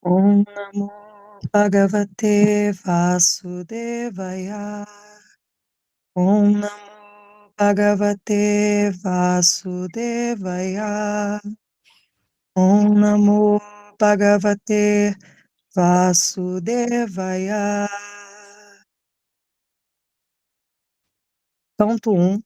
Om Namo Bhagavate Vasudevaya. Om Namo Bhagavate Vasudevaya. Om Namo Bhagavate Vasudevaya. Canto 1,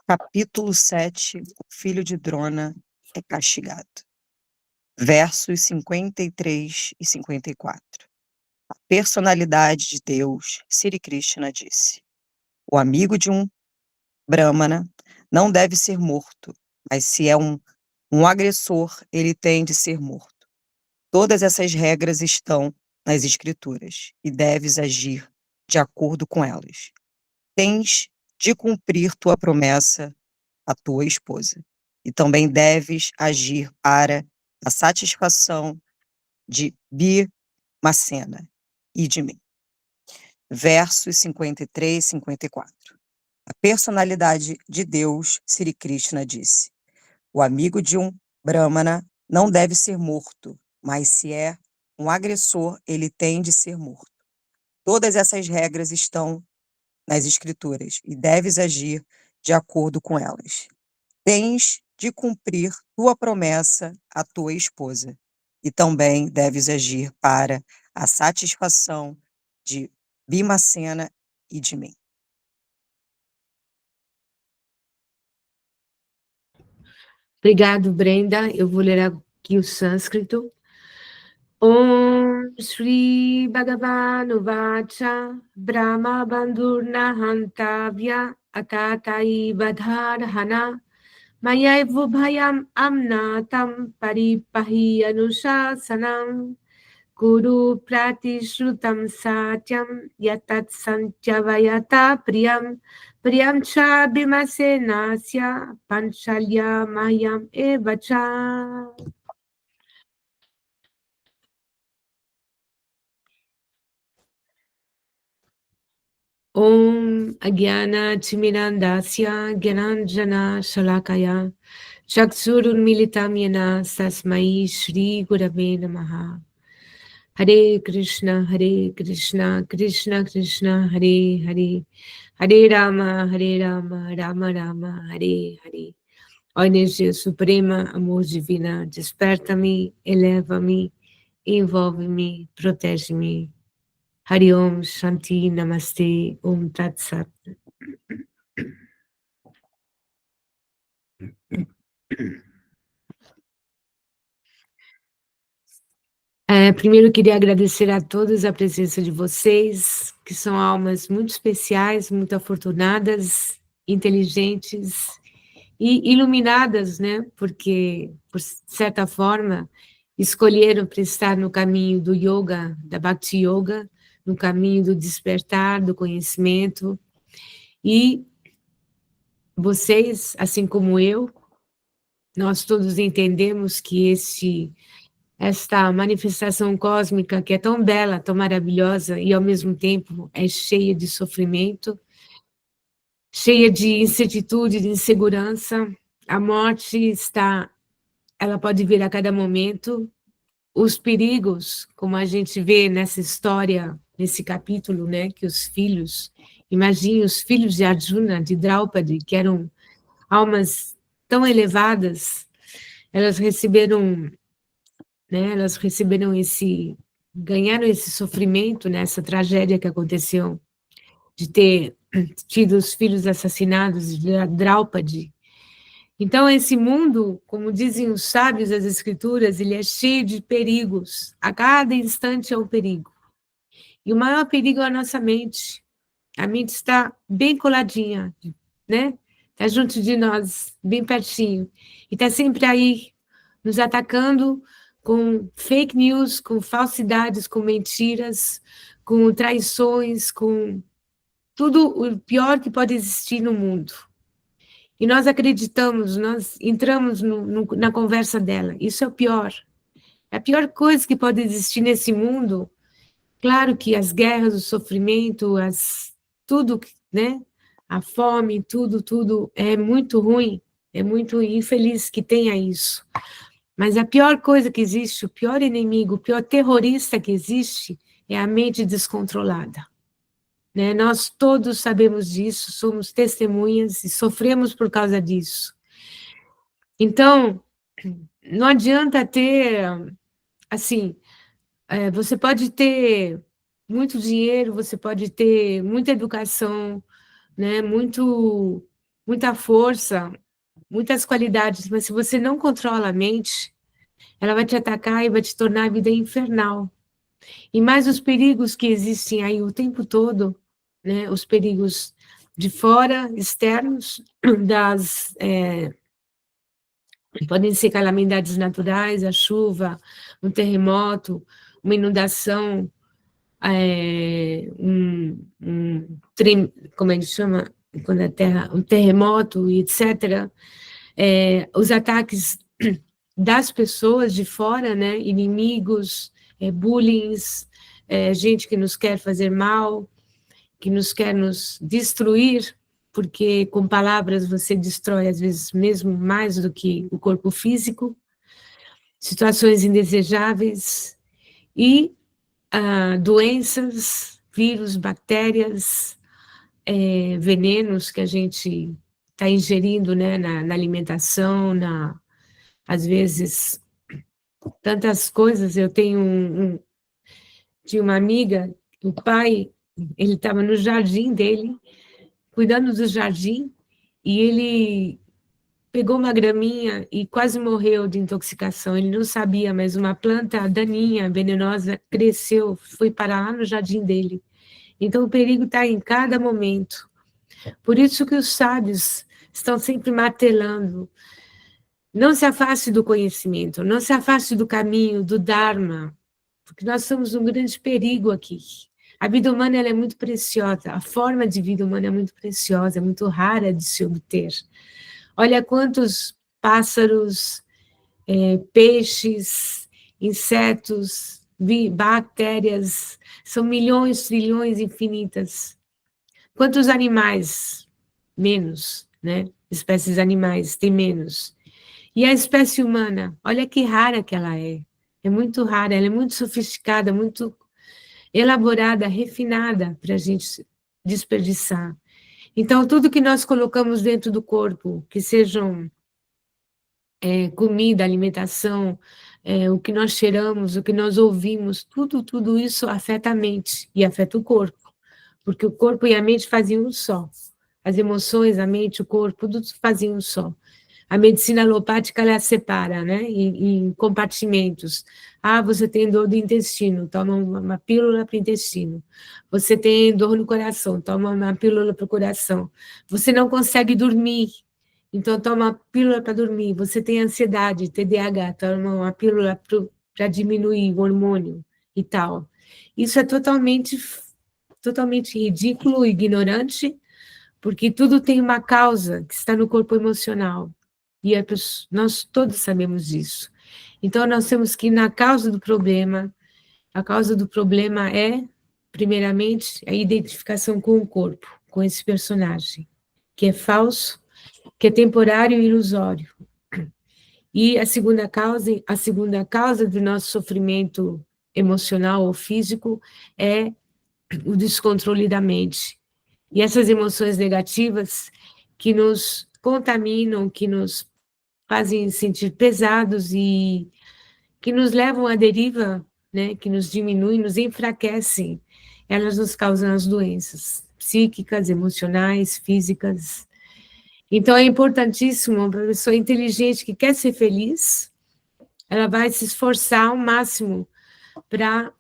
capítulo 7, o filho de Drona é castigado. Versos 53 e 54. A personalidade de Deus, Sri Krishna, disse: o amigo de um Brahmana não deve ser morto, mas se é um agressor, ele tem de ser morto. Todas essas regras estão nas Escrituras e deves agir de acordo com elas. Tens de cumprir tua promessa à tua esposa e também deves agir para a satisfação de Bhimacena e de mim. Versos 53 e 54. A personalidade de Deus, Sri Krishna, disse: o amigo de um Brahmana não deve ser morto, mas se é um agressor, ele tem de ser morto. Todas essas regras estão nas Escrituras e deves agir de acordo com elas. Tens de cumprir tua promessa à tua esposa e também deves agir para a satisfação de Bhimacena e de mim. Obrigado, Brenda. Eu vou ler aqui o sânscrito. Om Shri Bhagavan Uvacha Brahma Bandhurna Hantavya Atatai Vadharhana Mayavubhayam Amnatam Paripahi Anusasanam Guru Pratishrutam Satyam Yatat Sanchavayata Priyam Cha Bimasenasya Panchalya Mayam Evacha. Om Agyana Timirandasya Gyananjana Shalakaya Chaksurun Militam Yena Sasmai Shri Gurave Namaha. Hare Krishna, Krishna Krishna, Hare Hare, Hare Rama, Rama Rama, Hare Hare. Ó energia suprema, amor divina, desperta-me, eleva-me, envolve-me, protege-me. Hari Om, Shanti, Namaste, Om Tat Sat. Primeiro eu queria agradecer a todos a presença de vocês, que são almas muito especiais, muito afortunadas, inteligentes e iluminadas, né? Porque, por certa forma, escolheram para estar no caminho do yoga, da Bhakti Yoga, no caminho do despertar, do conhecimento. E vocês, assim como eu, nós todos entendemos que esta manifestação cósmica que é tão bela, tão maravilhosa e ao mesmo tempo é cheia de sofrimento, cheia de incertitude, de insegurança. A morte ela pode vir a cada momento. Os perigos, como a gente vê nessa história, nesse capítulo, né, que os filhos, imagine os filhos de Arjuna, de Draupadi, que eram almas tão elevadas, elas receberam ganharam esse sofrimento, né, essa tragédia que aconteceu, de ter tido os filhos assassinados de Draupadi. Então, esse mundo, como dizem os sábios das Escrituras, ele é cheio de perigos. A cada instante é um perigo. E o maior perigo é a nossa mente. A mente está bem coladinha, né? Está junto de nós, bem pertinho. E está sempre aí, nos atacando com fake news, com falsidades, com mentiras, com traições, com tudo o pior que pode existir no mundo. E nós acreditamos, nós entramos na conversa dela. Isso é o pior. É a pior coisa que pode existir nesse mundo. Claro que as guerras, o sofrimento, tudo, né? A fome, tudo é muito ruim. É muito infeliz que tenha isso. Mas a pior coisa que existe, o pior inimigo, o pior terrorista que existe é a mente descontrolada. Né? Nós todos sabemos disso, somos testemunhas e sofremos por causa disso. Então, não adianta ter, assim, você pode ter muito dinheiro, você pode ter muita educação, né? Muita força, muitas qualidades, mas se você não controla a mente, ela vai te atacar e vai te tornar a vida infernal. E mais os perigos que existem aí o tempo todo, né? Os perigos de fora, externos, podem ser calamidades naturais, a chuva, um terremoto, uma inundação, como é que chama? Quando a terra, um terremoto, etc. Os ataques das pessoas de fora, né? Inimigos, bullying, gente que nos quer fazer mal, que nos quer nos destruir, porque com palavras você destrói, às vezes, mesmo mais do que o corpo físico, situações indesejáveis e doenças, vírus, bactérias, venenos que a gente está ingerindo, né, na alimentação, às vezes, tantas coisas. Eu tinha uma amiga, o pai, ele estava no jardim dele, cuidando do jardim, e ele pegou uma graminha e quase morreu de intoxicação. Ele não sabia, mas uma planta daninha, venenosa, cresceu, foi parar lá no jardim dele. Então, o perigo está em cada momento. Por isso que os sábios estão sempre martelando. Não se afaste do conhecimento, não se afaste do caminho, do Dharma, porque nós somos um grande perigo aqui. A vida humana ela é muito preciosa, a forma de vida humana é muito preciosa, é muito rara de se obter. Olha quantos pássaros, peixes, insetos, bactérias, são milhões, trilhões infinitas. Quantos animais? Menos, né? Espécies animais, tem menos. E a espécie humana, olha que rara que ela é. É muito rara, ela é muito sofisticada, muito elaborada, refinada para a gente desperdiçar. Então, tudo que nós colocamos dentro do corpo, que sejam comida, alimentação, o que nós cheiramos, o que nós ouvimos, tudo isso afeta a mente e afeta o corpo, porque o corpo e a mente fazem um só. As emoções, a mente, o corpo, tudo fazem um só. A medicina alopática, ela separa, né, em compartimentos. Ah, você tem dor do intestino, toma uma pílula para o intestino. Você tem dor no coração, toma uma pílula para o coração. Você não consegue dormir, então toma uma pílula para dormir. Você tem ansiedade, TDAH, toma uma pílula para diminuir o hormônio e tal. Isso é totalmente ridículo, ignorante, porque tudo tem uma causa que está no corpo emocional. E nós todos sabemos disso. Então, nós temos que ir na causa do problema. A causa do problema é, primeiramente, a identificação com o corpo, com esse personagem, que é falso, que é temporário e ilusório. E a segunda causa do nosso sofrimento emocional ou físico é o descontrole da mente. E essas emoções negativas que nos contaminam, que nos fazem sentir pesados e que nos levam à deriva, né, que nos diminuem, nos enfraquecem, elas nos causam as doenças psíquicas, emocionais, físicas. Então, é importantíssimo uma pessoa inteligente que quer ser feliz, ela vai se esforçar ao máximo para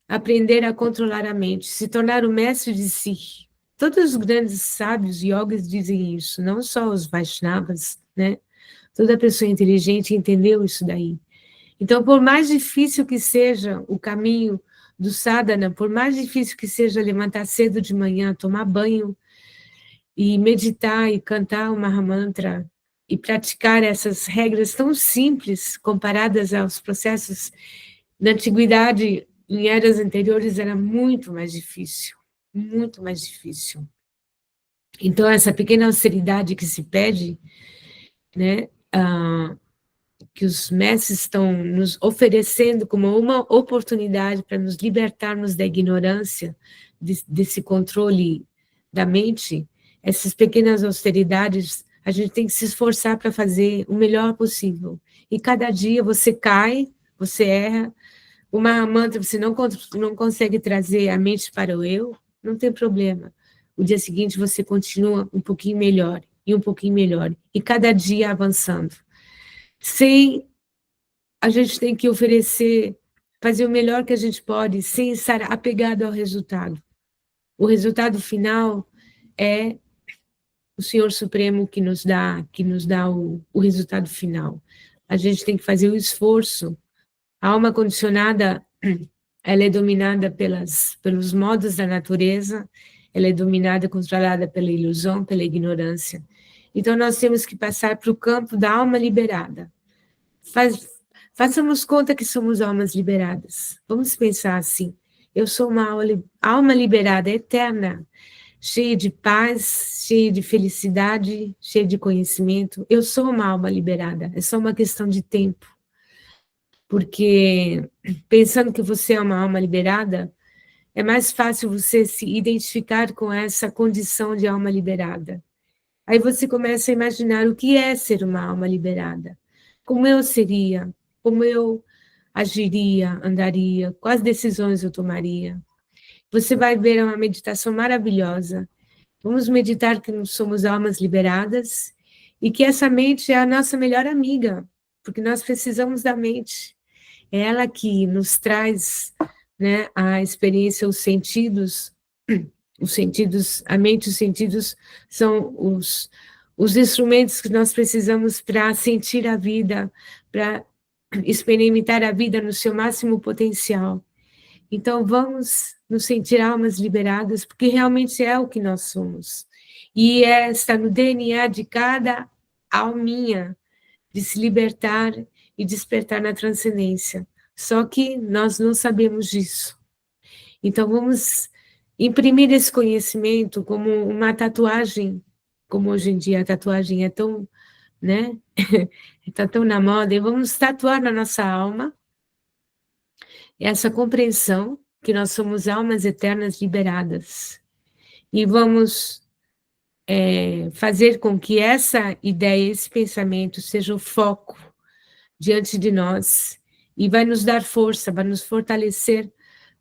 aprender a controlar a mente, se tornar o mestre de si. Todos os grandes sábios yogas dizem isso, não só os Vaishnavas, né? Toda pessoa inteligente entendeu isso daí. Então, por mais difícil que seja o caminho do sadhana, por mais difícil que seja levantar cedo de manhã, tomar banho e meditar e cantar o Mahamantra e praticar essas regras tão simples comparadas aos processos da antiguidade, em eras anteriores, era muito mais difícil, muito mais difícil. Então, essa pequena austeridade que se pede, né, que os mestres estão nos oferecendo como uma oportunidade para nos libertarmos da ignorância, desse controle da mente, essas pequenas austeridades, a gente tem que se esforçar para fazer o melhor possível. E cada dia você cai, você erra, uma mantra você não consegue trazer a mente para o eu, não tem problema. O dia seguinte você continua um pouquinho melhor, e um pouquinho melhor, e cada dia avançando. A gente tem que oferecer, fazer o melhor que a gente pode, sem estar apegado ao resultado. O resultado final é o Senhor Supremo que nos dá o resultado final. A gente tem que fazer o esforço. A alma condicionada, ela é dominada pelos modos da natureza, ela é dominada, controlada pela ilusão, pela ignorância. Então, nós temos que passar para o campo da alma liberada. Façamos conta que somos almas liberadas. Vamos pensar assim, eu sou uma alma liberada, eterna, cheia de paz, cheia de felicidade, cheia de conhecimento. Eu sou uma alma liberada, é só uma questão de tempo. Porque pensando que você é uma alma liberada, é mais fácil você se identificar com essa condição de alma liberada. Aí você começa a imaginar o que é ser uma alma liberada. Como eu seria, como eu agiria, andaria, quais decisões eu tomaria. Você vai ver uma meditação maravilhosa. Vamos meditar que nós somos almas liberadas e que essa mente é a nossa melhor amiga, porque nós precisamos da mente. É ela que nos traz, né, a experiência, os sentidos, a mente e os sentidos são os instrumentos que nós precisamos para sentir a vida, para experimentar a vida no seu máximo potencial. Então, vamos nos sentir almas liberadas, porque realmente é o que nós somos. E está no DNA de cada alminha, de se libertar e despertar na transcendência. Só que nós não sabemos disso. Então, vamos imprimir esse conhecimento como uma tatuagem, como hoje em dia a tatuagem é tão, né, está tão na moda, e vamos tatuar na nossa alma essa compreensão que nós somos almas eternas liberadas. E vamos fazer com que essa ideia, esse pensamento seja o foco diante de nós e vai nos dar força, vai nos fortalecer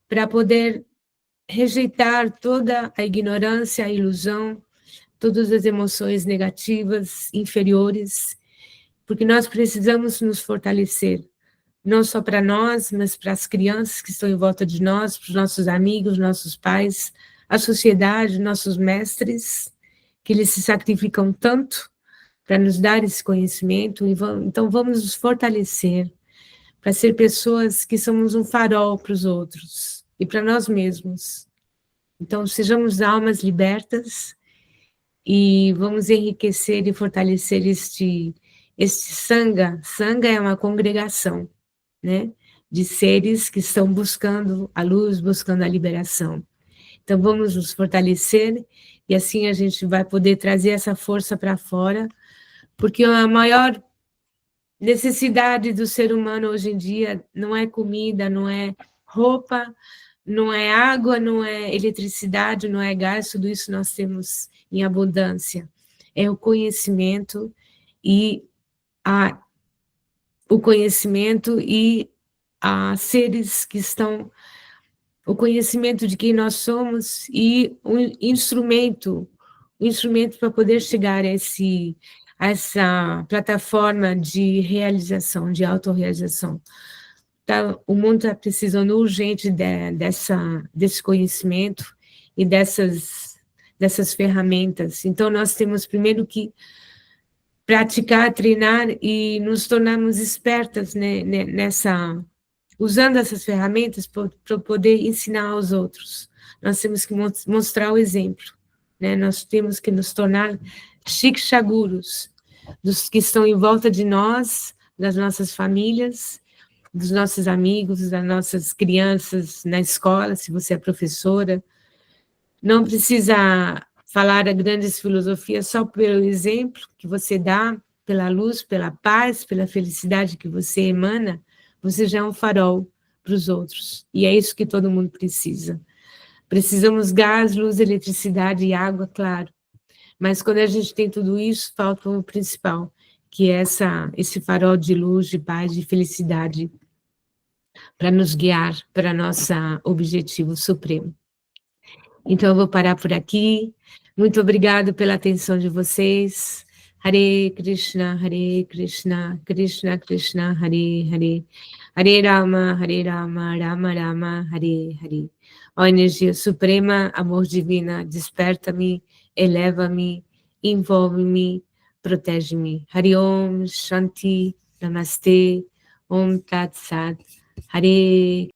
para poder rejeitar toda a ignorância, a ilusão, todas as emoções negativas, inferiores, porque nós precisamos nos fortalecer, não só para nós, mas para as crianças que estão em volta de nós, para os nossos amigos, nossos pais, a sociedade, nossos mestres, que eles se sacrificam tanto para nos dar esse conhecimento, então vamos nos fortalecer para ser pessoas que somos um farol para os outros e para nós mesmos. Então, sejamos almas libertas e vamos enriquecer e fortalecer este sangha. Sangha é uma congregação, né, de seres que estão buscando a luz, buscando a liberação. Então, vamos nos fortalecer e assim a gente vai poder trazer essa força para fora, porque a maior necessidade do ser humano hoje em dia não é comida, não é roupa, não é água, não é eletricidade, não é gás, tudo isso nós temos em abundância. É o conhecimento e a seres que estão, o conhecimento de quem nós somos e um instrumento para poder chegar a essa plataforma de realização, de autorrealização. Tá, o mundo está precisando urgente desse conhecimento e dessas ferramentas. Então, nós temos primeiro que praticar, treinar e nos tornarmos espertas, né, usando essas ferramentas para poder ensinar aos outros. Nós temos que mostrar o exemplo, né? Nós temos que nos tornar shikshagurus, dos que estão em volta de nós, das nossas famílias, dos nossos amigos, das nossas crianças na escola, se você é professora. Não precisa falar a grandes filosofias só pelo exemplo que você dá, pela luz, pela paz, pela felicidade que você emana, você já é um farol para os outros. E é isso que todo mundo precisa. Precisamos gás, luz, eletricidade e água, claro. Mas quando a gente tem tudo isso, falta o principal, que é esse farol de luz, de paz, de felicidade, para nos guiar para nosso objetivo supremo. Então, eu vou parar por aqui. Muito obrigado pela atenção de vocês. Hare Krishna, Krishna Krishna, Hare Hare. Hare Rama, Rama Rama, Hare Hare. Ó energia suprema, amor divina, desperta-me, eleva-me, envolve-me, protege-me. Hare Om, Shanti, Namastê, Om Tat Sat, Hare